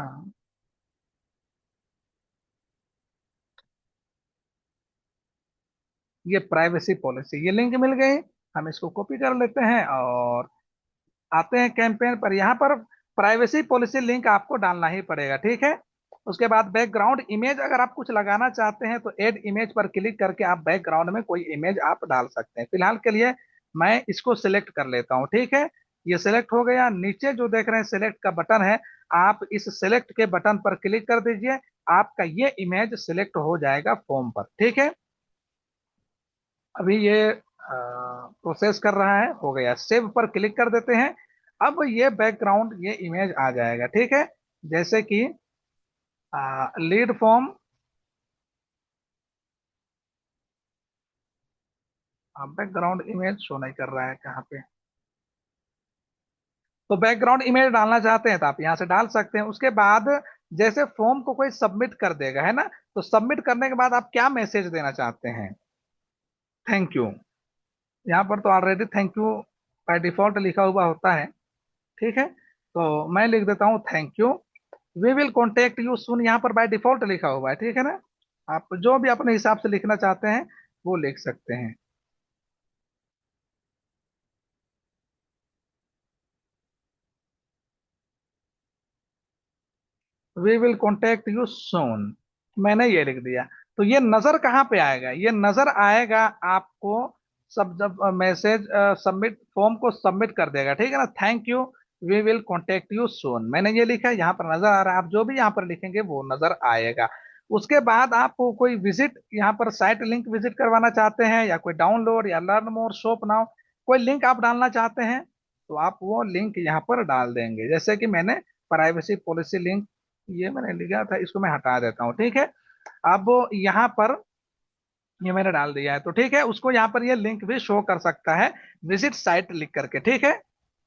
ये प्राइवेसी पॉलिसी, ये लिंक मिल गई, हम इसको कॉपी कर लेते हैं और आते हैं कैंपेन पर। यहाँ पर प्राइवेसी पॉलिसी लिंक आपको डालना ही पड़ेगा, ठीक है। उसके बाद बैकग्राउंड इमेज अगर आप कुछ लगाना चाहते हैं तो ऐड इमेज पर क्लिक करके आप बैकग्राउंड में कोई इमेज आप डाल सकते हैं। फिलहाल के लिए मैं इसको सिलेक्ट कर लेता हूँ, ठीक है। ये सिलेक्ट हो गया, नीचे जो देख रहे हैं सिलेक्ट का बटन है, आप इस सिलेक्ट के बटन पर क्लिक कर दीजिए, आपका ये इमेज सिलेक्ट हो जाएगा फॉर्म पर, ठीक है। अभी ये प्रोसेस कर रहा है, हो गया, सेव पर क्लिक कर देते हैं। अब ये बैकग्राउंड, ये इमेज आ जाएगा, ठीक है। जैसे कि lead form, background image show नहीं कर रहा है कहाँ पे, तो बैकग्राउंड इमेज डालना चाहते हैं तो आप यहाँ से डाल सकते हैं। उसके बाद जैसे फॉर्म को कोई सबमिट कर देगा, है ना, तो सबमिट करने के बाद आप क्या मैसेज देना चाहते हैं, थैंक यू। यहाँ पर तो already thank you by default लिखा हुआ होता है, ठीक है। तो मैं लिख देता हूँ thank you, we will contact you soon, यहाँ पर बाय डिफॉल्ट लिखा हुआ है, ठीक है ना। आप जो भी अपने हिसाब से लिखना चाहते हैं वो लिख सकते हैं। We will contact you soon, मैंने ये लिख दिया। तो ये नजर कहाँ पे आएगा, ये नजर आएगा आपको सब जब मैसेज सबमिट, फॉर्म को सबमिट कर देगा, ठीक है ना, thank you we will contact you soon, मैंने ये लिखा है, यहाँ पर नजर आ रहा है, आप जो भी यहाँ पर लिखेंगे वो नजर आएगा। उसके बाद आप कोई विजिट यहाँ पर साइट लिंक विजिट करवाना चाहते हैं, या कोई डाउनलोड या लर्न मोर शॉप नाउ, कोई लिंक आप डालना चाहते हैं, तो आप वो लिंक यहाँ पर डाल देंगे। जैसे कि मैंने प्राइवेसी पॉलिसी लिंक ये मैंने लिखा था, इसको मैं हटा देता हूँ, ठीक है। अब यहाँ पर ये मैंने डाल दिया है, तो ठीक है, उसको यहाँ पर ये लिंक भी शो कर सकता है विजिट साइट लिख करके, ठीक है,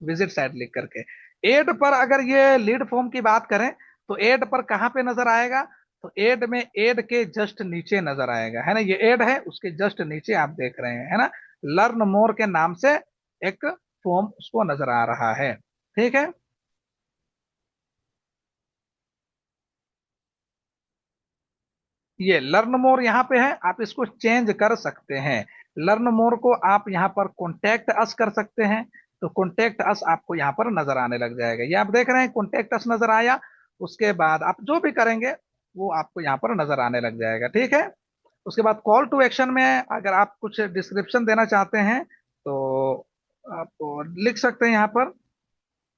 विजिट साइट लिख करके। एड पर अगर ये लीड फॉर्म की बात करें, तो एड पर कहाँ पे नजर आएगा, तो एड में एड के जस्ट नीचे नजर आएगा, है ना, ये एड है उसके जस्ट नीचे आप देख रहे हैं, है ना, लर्न मोर के नाम से एक फॉर्म उसको नजर आ रहा है, ठीक है। ये लर्न मोर यहाँ पे है, आप इसको चेंज कर सकते हैं। लर्न मोर को आप यहाँ पर कॉन्टेक्ट अस कर सकते हैं, तो कॉन्टेक्ट अस आपको यहाँ पर नजर आने लग जाएगा, ये आप देख रहे हैं कॉन्टेक्ट अस नजर आया। उसके बाद आप जो भी करेंगे वो आपको यहाँ पर नजर आने लग जाएगा, ठीक है। उसके बाद कॉल टू एक्शन में अगर आप कुछ डिस्क्रिप्शन देना चाहते हैं, तो आप लिख सकते हैं यहाँ पर।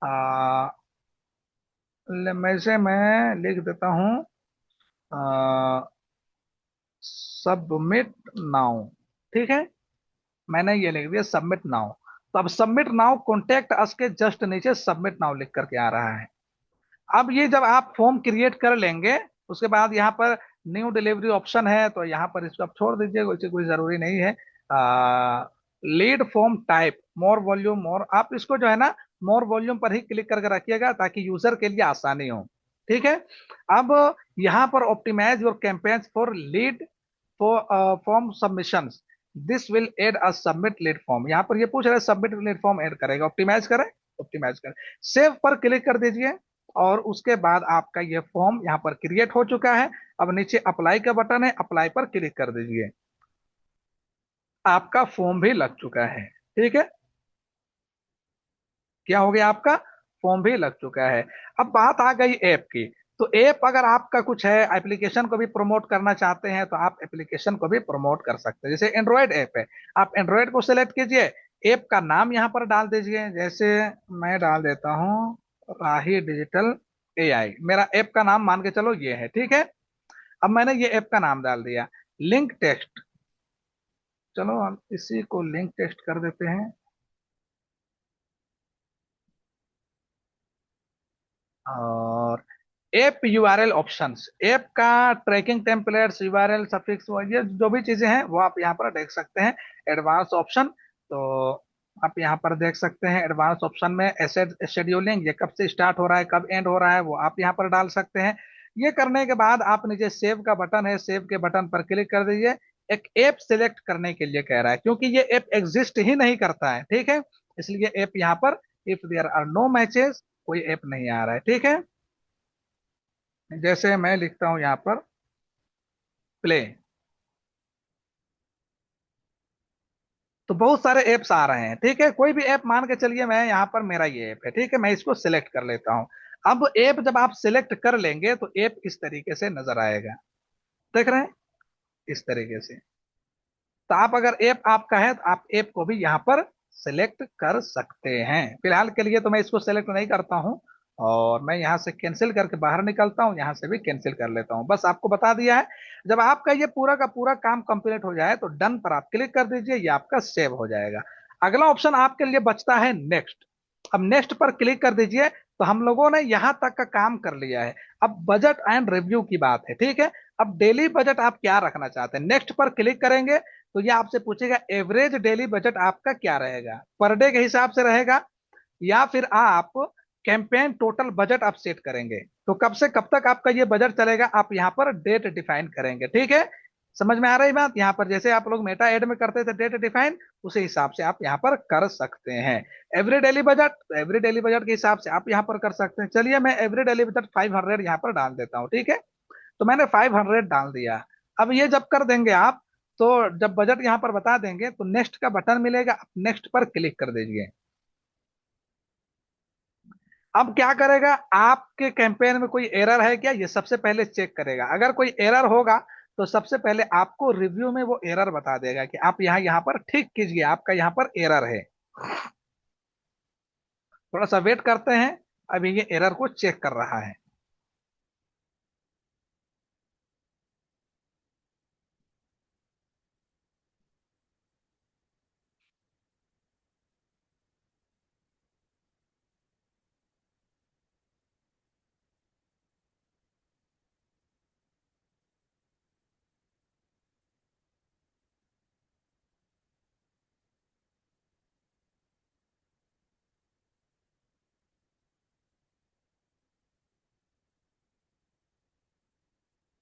आ, मैं से मैं लिख देता हूँ, सबमिट नाउ, ठीक है, मैंने ये लिख दिया सबमिट नाउ। तो अब सबमिट नाउ कॉन्टेक्ट अस के जस्ट नीचे सबमिट नाउ लिख करके आ रहा है। अब ये जब आप फॉर्म क्रिएट कर लेंगे, उसके बाद यहाँ पर न्यू डिलीवरी ऑप्शन है, तो यहाँ पर इसको आप छोड़ दीजिए, कोई जरूरी नहीं है। Lead form type more volume more, आप इसको जो है ना मोर वॉल्यूम पर ही क्लिक करके रखिएगा, ताकि यूजर के लिए आसानी हो, ठीक है। अब यहाँ पर optimise your campaigns for lead form submission, this will add a submit lead form, यहाँ पर ये पूछ रहा है सबमिट लीड फॉर्म ऐड करेगा, ऑप्टिमाइज करें, ऑप्टिमाइज करें, सेव पर क्लिक कर दीजिए। और उसके बाद आपका ये फॉर्म यहाँ पर क्रिएट हो चुका है। अब नीचे अप्लाई का बटन है, अप्लाई पर क्लिक कर दीजिए, आपका फॉर्म भी लग चुका है, ठीक है। क्या हो गया, आपका फॉर्म भी लग चुका है। अब बात आ गई ऐप की, तो ऐप अगर आपका कुछ है, एप्लीकेशन को भी प्रमोट करना चाहते हैं, तो आप एप्लीकेशन को भी प्रमोट कर सकते हैं। जैसे एंड्रॉयड ऐप है, आप एंड्रॉयड को सिलेक्ट कीजिए, ऐप का नाम यहाँ पर डाल दीजिए, जैसे मैं डाल देता हूँ राही डिजिटल एआई, मेरा ऐप का नाम मान के चलो ये है, ठीक है। अब मैंने ये ऐप का नाम डाल दिया। लिंक टेक्स्ट, चलो हम इसी को लिंक टेक्स्ट कर देते हैं। और ऐप यूआरएल ऑप्शंस, ऐप का ट्रैकिंग टेम्पलेट्स यूआरएल सफिक्स, ये जो भी चीजें हैं वो आप यहाँ पर देख सकते हैं। एडवांस ऑप्शन, तो आप यहाँ पर देख सकते हैं एडवांस ऑप्शन में एसेट शेड्यूलिंग, ये कब से स्टार्ट हो रहा है कब एंड हो रहा है वो आप यहाँ पर डाल सकते हैं। ये करने के बाद आप नीचे सेव का बटन है, सेव के बटन पर क्लिक कर दीजिए। एक ऐप सिलेक्ट करने के लिए कह रहा है, क्योंकि ये ऐप एग्जिस्ट ही नहीं करता है, ठीक है, इसलिए ऐप यहाँ पर if there are no matches, कोई ऐप नहीं आ रहा है, ठीक है। जैसे मैं लिखता हूं यहाँ पर प्ले, तो बहुत सारे ऐप्स आ रहे हैं, ठीक है, कोई भी ऐप मान के चलिए, मैं यहाँ पर मेरा ये ऐप है, ठीक है, मैं इसको सिलेक्ट कर लेता हूँ। अब ऐप जब आप सिलेक्ट कर लेंगे तो ऐप इस तरीके से नजर आएगा, देख रहे हैं, इस तरीके से। तो आप अगर ऐप आपका है तो आप ऐप को भी यहाँ पर सिलेक्ट कर सकते हैं। फिलहाल के लिए तो मैं इसको सिलेक्ट नहीं करता हूँ, और मैं यहाँ से कैंसिल करके बाहर निकलता हूँ, यहाँ से भी कैंसिल कर लेता हूँ, बस आपको बता दिया है। जब आपका ये पूरा का पूरा काम कंप्लीट हो जाए तो डन पर आप क्लिक कर दीजिए, ये आपका सेव हो जाएगा। अगला ऑप्शन आपके लिए बचता है नेक्स्ट। अब नेक्स्ट पर क्लिक कर दीजिए, तो हम लोगों ने यहाँ तक का काम कर लिया है। अब बजट एंड रिव्यू की बात है, ठीक है। अब डेली बजट आप क्या रखना चाहते हैं, नेक्स्ट पर क्लिक करेंगे तो ये आपसे पूछेगा एवरेज डेली बजट आपका क्या रहेगा, पर डे के हिसाब से रहेगा, या फिर आप कैंपेन टोटल बजट आप सेट करेंगे। तो कब से कब तक आपका ये बजट चलेगा, आप यहाँ पर डेट डिफाइन करेंगे, ठीक है। समझ में आ रही बात, यहाँ पर जैसे आप लोग मेटा एड में करते थे डेट डिफाइन, उसी हिसाब से आप यहाँ पर कर सकते हैं। एवरी डेली बजट, तो एवरी डेली बजट के हिसाब से आप यहाँ पर कर सकते हैं। चलिए मैं एवरी डेली बजट 500 यहाँ पर डाल देता हूँ, ठीक है। तो मैंने 500 डाल दिया। अब ये जब कर देंगे आप, तो जब बजट यहाँ पर बता देंगे तो नेक्स्ट का बटन मिलेगा, आप नेक्स्ट पर क्लिक कर दीजिए। अब क्या करेगा, आपके कैंपेन में कोई एरर है क्या, ये सबसे पहले चेक करेगा। अगर कोई एरर होगा तो सबसे पहले आपको रिव्यू में वो एरर बता देगा कि आप यहाँ यहाँ पर ठीक कीजिए, आपका यहाँ पर एरर है। थोड़ा सा वेट करते हैं, अभी ये एरर को चेक कर रहा है।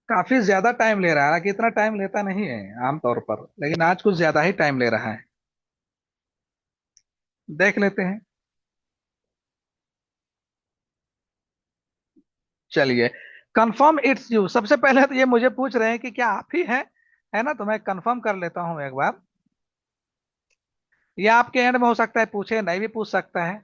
काफी ज्यादा टाइम ले रहा है, हालांकि इतना टाइम लेता नहीं है आमतौर पर, लेकिन आज कुछ ज्यादा ही टाइम ले रहा है। देख लेते हैं। चलिए, कंफर्म इट्स यू। सबसे पहले तो ये मुझे पूछ रहे हैं कि क्या आप ही हैं, है ना, तो मैं कंफर्म कर लेता हूं एक बार। ये आपके एंड में हो सकता है पूछे, नहीं भी पूछ सकता है।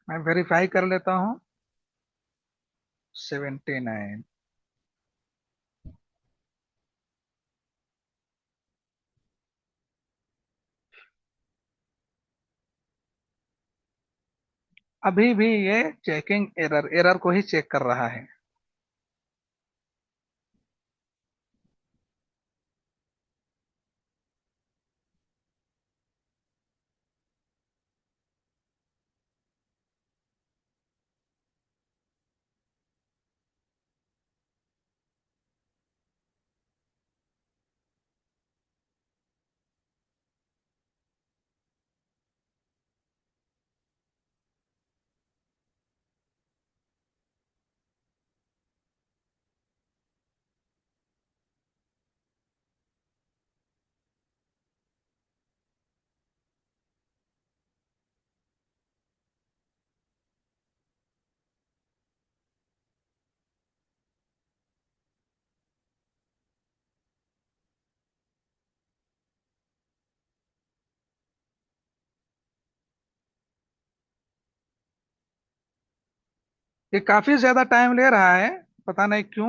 मैं वेरीफाई कर लेता हूँ। 79। अभी भी ये चेकिंग एरर, एरर को ही चेक कर रहा है। ये काफी ज्यादा टाइम ले रहा है, पता नहीं क्यों।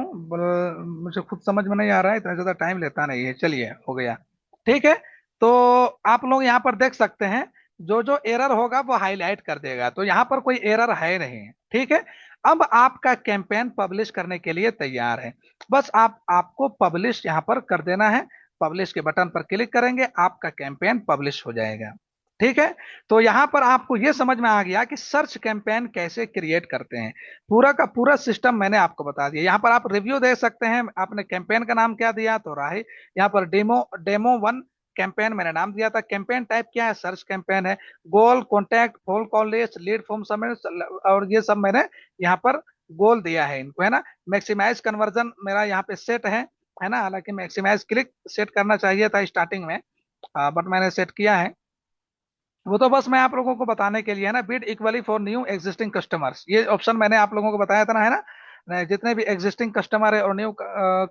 मुझे खुद समझ में नहीं आ रहा है, इतना ज्यादा टाइम लेता नहीं है। चलिए, हो गया। ठीक है। तो आप लोग यहाँ पर देख सकते हैं, जो जो एरर होगा वो हाईलाइट कर देगा, तो यहाँ पर कोई एरर है नहीं। ठीक है। अब आपका कैंपेन पब्लिश करने के लिए तैयार है। बस आपको पब्लिश यहाँ पर कर देना है। पब्लिश के बटन पर क्लिक करेंगे, आपका कैंपेन पब्लिश हो जाएगा। ठीक है। तो यहाँ पर आपको यह समझ में आ गया कि सर्च कैंपेन कैसे क्रिएट करते हैं। पूरा का पूरा सिस्टम मैंने आपको बता दिया। यहाँ पर आप रिव्यू दे सकते हैं, आपने कैंपेन का नाम क्या दिया तो रहा है। यहाँ पर डेमो डेमो वन कैंपेन मैंने नाम दिया था। कैंपेन टाइप क्या है, सर्च कैंपेन है। Goal, contact, phone call list, lead form submit, और ये सब मैंने यहाँ पर गोल दिया है इनको, है ना। मैक्सिमाइज कन्वर्जन मेरा यहाँ पे सेट है ना। हालांकि मैक्सिमाइज क्लिक सेट करना चाहिए था स्टार्टिंग में, बट मैंने सेट किया है। वो तो बस मैं आप लोगों को बताने के लिए है ना। Bid equally for new existing customers, ये ऑप्शन मैंने आप लोगों को बताया था ना, है ना। जितने भी एग्जिस्टिंग कस्टमर है और न्यू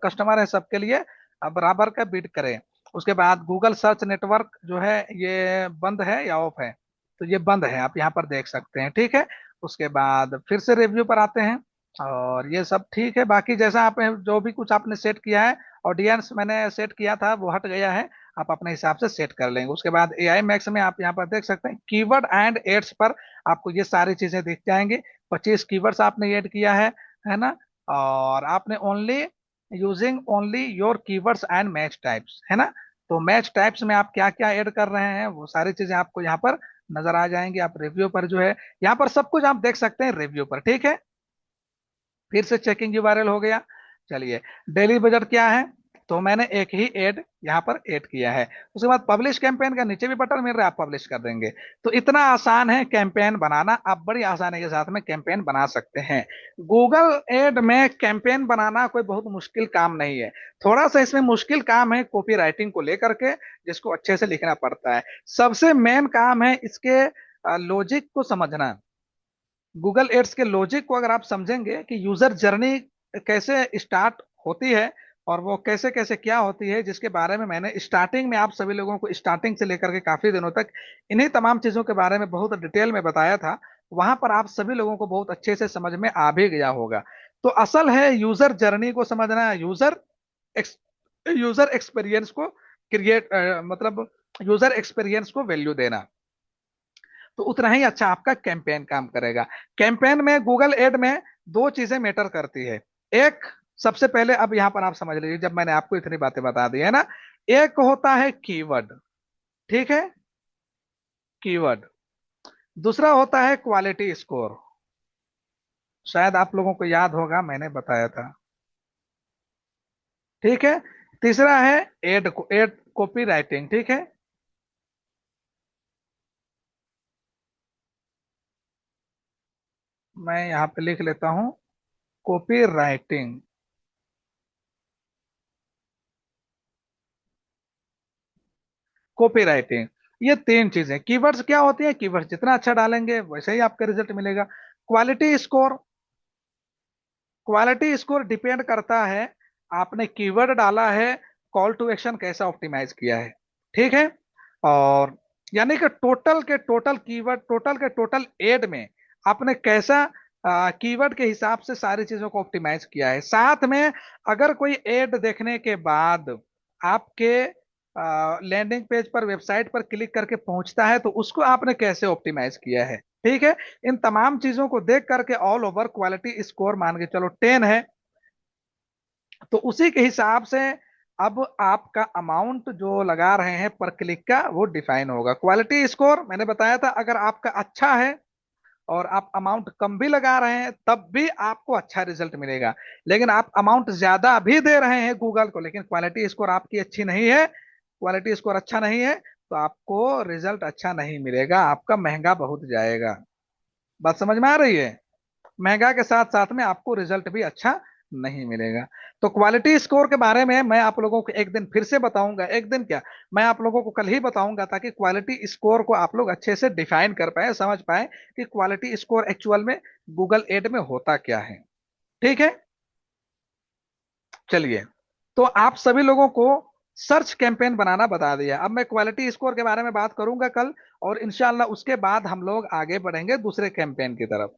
कस्टमर है, सबके लिए बराबर का बिड करें। उसके बाद गूगल सर्च नेटवर्क जो है ये बंद है या ऑफ है, तो ये बंद है, आप यहाँ पर देख सकते हैं। ठीक है। उसके बाद फिर से रिव्यू पर आते हैं, और ये सब ठीक है। बाकी जैसा आपने जो भी कुछ आपने सेट किया है, ऑडियंस मैंने सेट किया था वो हट गया है, आप अपने हिसाब से सेट कर लेंगे। उसके बाद एआई मैक्स में आप यहाँ पर देख सकते हैं, कीवर्ड एंड एड्स पर आपको ये सारी चीजें दिख जाएंगी। 25 कीवर्ड्स आपने ऐड किया है ना। और आपने only using only your keywords and match types, है ना। तो मैच टाइप्स में आप क्या क्या ऐड कर रहे हैं वो सारी चीजें आपको यहाँ पर नजर आ जाएंगी। आप रिव्यू पर जो है यहाँ पर सब कुछ आप देख सकते हैं रिव्यू पर। ठीक है। फिर से चेकिंग यूआरएल हो गया। चलिए, डेली बजट क्या है, तो मैंने एक ही एड यहाँ पर ऐड किया है। उसके बाद पब्लिश कैंपेन का नीचे भी बटन मिल रहा है, आप पब्लिश कर देंगे। तो इतना आसान है कैंपेन बनाना, आप बड़ी आसानी के साथ में कैंपेन बना सकते हैं। गूगल एड में कैंपेन बनाना कोई बहुत मुश्किल काम नहीं है। थोड़ा सा इसमें मुश्किल काम है कॉपी राइटिंग को लेकर के, जिसको अच्छे से लिखना पड़ता है। सबसे मेन काम है इसके लॉजिक को समझना। गूगल एड्स के लॉजिक को अगर आप समझेंगे कि यूजर जर्नी कैसे स्टार्ट होती है, और वो कैसे कैसे क्या होती है, जिसके बारे में मैंने स्टार्टिंग में आप सभी लोगों को स्टार्टिंग से लेकर के काफी दिनों तक इन्हीं तमाम चीजों के बारे में बहुत डिटेल में बताया था, वहां पर आप सभी लोगों को बहुत अच्छे से समझ में आ भी गया होगा। तो असल है यूजर जर्नी को समझना, यूजर एक्सपीरियंस को क्रिएट मतलब यूजर एक्सपीरियंस को वैल्यू देना, तो उतना ही अच्छा आपका कैंपेन काम करेगा। कैंपेन में गूगल एड में दो चीजें मैटर करती है। एक, सबसे पहले अब यहां पर आप समझ लीजिए, जब मैंने आपको इतनी बातें बता दी है ना, एक होता है कीवर्ड, ठीक है, कीवर्ड। दूसरा होता है क्वालिटी स्कोर, शायद आप लोगों को याद होगा मैंने बताया था, ठीक है। तीसरा है एड कॉपी राइटिंग, ठीक है। मैं यहाँ पे लिख लेता हूँ, कॉपी राइटिंग। कॉपी राइटिंग, ये तीन चीजें। कीवर्ड्स क्या होती है, कीवर्ड्स जितना अच्छा डालेंगे वैसे ही आपका रिजल्ट मिलेगा। Quality score, quality score depend करता है आपने कीवर्ड डाला है, कॉल टू एक्शन कैसा ऑप्टिमाइज किया है, ठीक है। और यानी कि टोटल के टोटल कीवर्ड, टोटल के टोटल एड में आपने कैसा कीवर्ड के हिसाब से सारी चीजों को ऑप्टिमाइज किया है। साथ में अगर कोई एड देखने के बाद आपके लैंडिंग पेज पर, वेबसाइट पर क्लिक करके पहुंचता है, तो उसको आपने कैसे ऑप्टिमाइज किया है, ठीक है। इन तमाम चीजों को देख करके ऑल ओवर क्वालिटी स्कोर मान के चलो 10 है, तो उसी के हिसाब से अब आपका अमाउंट जो लगा रहे हैं पर क्लिक का वो डिफाइन होगा। क्वालिटी स्कोर मैंने बताया था, अगर आपका अच्छा है और आप अमाउंट कम भी लगा रहे हैं तब भी आपको अच्छा रिजल्ट मिलेगा। लेकिन आप अमाउंट ज्यादा भी दे रहे हैं गूगल को, लेकिन क्वालिटी स्कोर आपकी अच्छी नहीं है, क्वालिटी स्कोर अच्छा नहीं है, तो आपको रिजल्ट अच्छा नहीं मिलेगा, आपका महंगा बहुत जाएगा। बात समझ में आ रही है? महंगा के साथ साथ में आपको रिजल्ट भी अच्छा नहीं मिलेगा। तो क्वालिटी स्कोर के बारे में मैं आप लोगों को एक दिन फिर से बताऊंगा, एक दिन क्या, मैं आप लोगों को कल ही बताऊंगा, ताकि क्वालिटी स्कोर को आप लोग अच्छे से डिफाइन कर पाए, समझ पाए कि क्वालिटी स्कोर एक्चुअल में गूगल एड में होता क्या है, ठीक है। चलिए, तो आप सभी लोगों को सर्च कैंपेन बनाना बता दिया, अब मैं क्वालिटी स्कोर के बारे में बात करूंगा कल, और इंशाल्लाह उसके बाद हम लोग आगे बढ़ेंगे दूसरे कैंपेन की तरफ,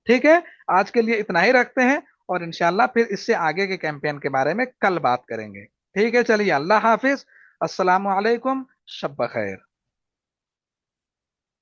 ठीक है। आज के लिए इतना ही रखते हैं, और इंशाल्लाह फिर इससे आगे के कैंपेन के बारे में कल बात करेंगे, ठीक है। चलिए, अल्लाह हाफिज, अस्सलाम वालेकुम, शब खैर।